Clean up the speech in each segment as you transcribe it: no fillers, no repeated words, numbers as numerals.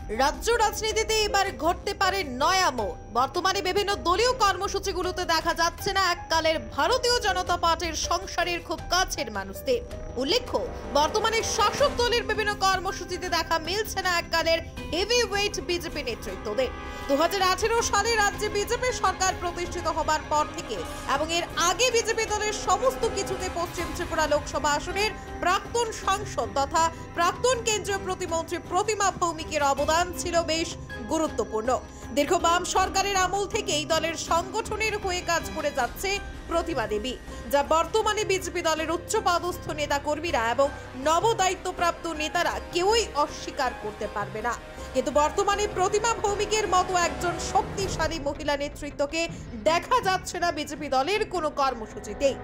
রাজ্য রাজনীতিতে এবার ঘটতে পারে নয়া মোড়। বর্তমানে বিভিন্ন দলীয় কর্মসূচিগুলোতে দেখা যাচ্ছে না এককালের ভারতীয় জনতা পার্টির সংসারের খুব কাছের মানুষদের। উল্লেখ্য, বর্তমানে শাসক দলের বিভিন্ন কর্মসূচিতে দেখা মিলছে না এককালের হেভিওয়েট বিজেপি নেতৃত্বদের। 2018 সালে রাজ্যে বিজেপি সরকার প্রতিষ্ঠিত হবার পর থেকে এবং এর আগে বিজেপি দলের সমস্ত কিছুতে পশ্চিম ত্রিপুরা লোকসভা আসনের প্রাক্তন সাংসদ তথা প্রাক্তন কেন্দ্রীয় প্রতিমন্ত্রী প্রতিমা ভৌমিকের অবদান ছিল বেশ গুরুত্বপূর্ণ। দীর্ঘ বাম সরকারের আমল থেকেই দলের সংগঠনের হয়ে কাজ করে যাচ্ছে প্রতিমা দেবী, যা বর্তমানে বিজেপি দলের উচ্চপদস্থ নেতা কর্মীরা এবং নবদায়িত্বপ্রাপ্ত নেতারা কেউই অস্বীকার করতে পারবে না। কিন্তু বর্তমানে প্রতিমা ভৌমিকের মতো একজন শক্তিশালী মহিলা নেতৃত্বকে দেখা যাচ্ছে না বিজেপি দলের কোনো কর্মসূচিতেই।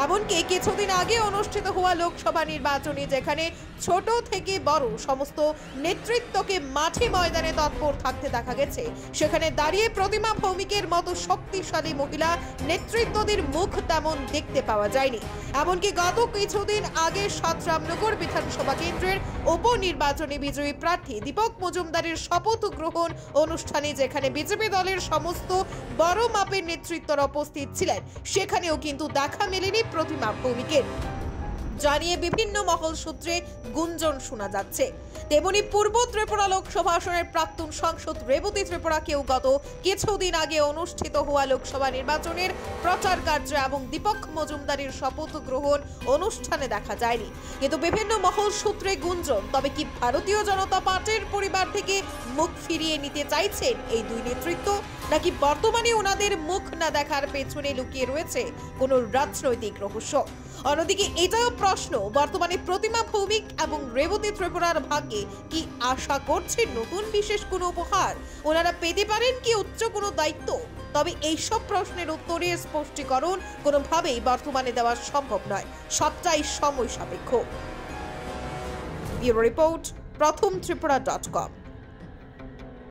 এমনকি কিছুদিন আগে অনুষ্ঠিত হওয়া লোকসভা নির্বাচনে যেখানে ছোট থেকে বড় সমস্ত নেতৃত্বকে মাঠে ময়দানে তৎপর থাকতে দেখা গেছে, সেখানে দাঁড়িয়ে প্রতিমা ভৌমিকের মতো শক্তিশালী মহিলা নেতৃত্বদের মুখ তেমন দেখতে পাওয়া যায়নি। এমনকি গত কিছুদিন আগে সাতরামনগর বিধানসভা কেন্দ্রের উপনির্বাচনে বিজয়ী প্রার্থী দীপক মজুমদারের শপথ গ্রহণ অনুষ্ঠানে যেখানে বিজেপি দলের সমস্ত বড় মাপের নেতৃত্বরা উপস্থিত ছিলেন, সেখানেও কিন্তু দেখা মেলেনি প্রতিমা ভৌমিকের, জানিয়ে বিভিন্ন মহল সূত্রে গুঞ্জন শোনা যাচ্ছে। তেমনি পূর্ব ত্রিপুরা লোকসভা আসনের প্রাক্তন সাংসদ রেবতী ত্রিপুরাকেও গত কিছুদিন আগে অনুষ্ঠিত হওয়া লোকসভা নির্বাচনের প্রচার কার্য এবং দীপক মজুমদারের শপথ গ্রহণ অনুষ্ঠানে দেখা যায়নি। কিন্তু বিভিন্ন মহল সূত্রে গুঞ্জন, তবে কি ভারতীয় জনতা পার্টির পরিবার থেকে মুখ ফিরিয়ে নিতে চাইছেন এই দুই নেতৃত্ব, নাকি বর্তমানে ওনাদের মুখ না দেখার পেছনে লুকিয়ে রয়েছে কোনো রাজনৈতিক রহস্য? অন্যদিকে এটাও প্রশ্ন, বর্তমানে প্রতিমা ভৌমিক এবং রেবতী ত্রিপুরার ভাগ্যে কি আশা করছে নতুন বিশেষ কোনো উপহার? ওনারা পেতে পারেন কি উচ্চ কোনো দায়িত্ব? তবে এইসব প্রশ্নের উত্তরে স্পষ্টীকরণ কোনোভাবেই বর্তমানে দেওয়া সম্ভব নয়, সবটাই সময় সাপেক্ষ। ব্যুরো রিপোর্ট, প্রথম ত্রিপুরা.com।